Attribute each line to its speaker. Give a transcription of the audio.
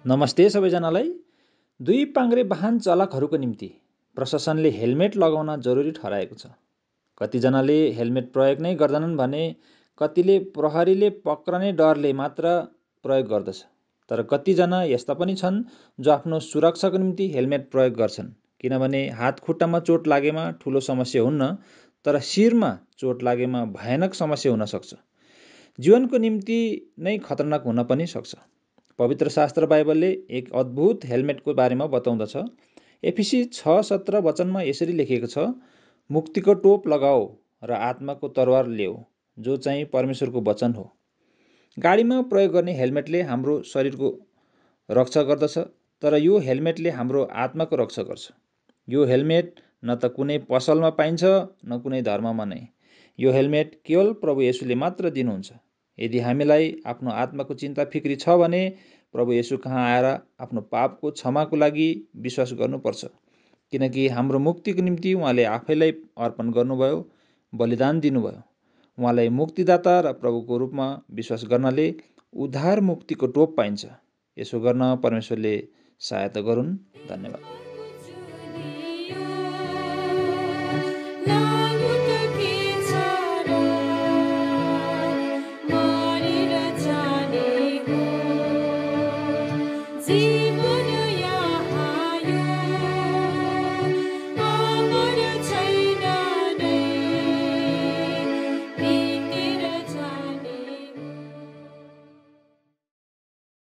Speaker 1: नमस्ते सबैजनालाई। दुई पाङ्ग्रे वाहन चालकहरूको निम्ति प्रशासनले हेलमेट लगाउन जरुरी ठहराएको छ। कतिजनाले हेलमेट प्रयोग नै गर्दैनन् भने कतिले प्रहरीले पक्रने डरले मात्र प्रयोग गर्दछ। तर कतिजना यस्ता पनि छन् जो आफ्नो सुरक्षाको निम्ति हेलमेट प्रयोग गर्छन्, किनभने हात खुट्टामा चोट लागेमा ठुलो समस्या हुन्न, तर शिरमा चोट लागेमा भयानक समस्या हुन सक्छ। जीवनको निम्ति नै खतरनाक हुन पनि सक्छ। पवित्र शास्त्र बाइबलले एक अद्भुत हेलमेटको बारेमा बताउँदछ। एफिसी 6:17 वचनमा यसरी लेखिएको छ, मुक्तिको टोप लगाओ र आत्माको तरवार ल्याऊ, जो चाहिँ परमेश्वरको वचन हो। गाडीमा प्रयोग गर्ने हेलमेटले हाम्रो शरीरको रक्षा गर्दछ, तर यो हेलमेटले हाम्रो आत्माको रक्षा गर्छ। यो हेलमेट न त कुनै पसलमा पाइन्छ न कुनै धर्ममा नै। यो हेलमेट केवल प्रभु येशूले मात्र दिनुहुन्छ। यदि हामीलाई आफ्नो आत्माको चिन्ता फिक्री छ भने प्रभु येशू कहाँ आएर आफ्नो पापको क्षमाको लागि विश्वास गर्नुपर्छ, किनकि हाम्रो मुक्तिको निम्ति उहाँले आफैलाई अर्पण गर्नुभयो, बलिदान दिनुभयो। उहाँलाई मुक्तिदाता र प्रभुको रूपमा विश्वास गर्नाले उद्धार मुक्तिको टोप पाइन्छ। यसो गर्न परमेश्वरले सहायता गरून्। धन्यवाद।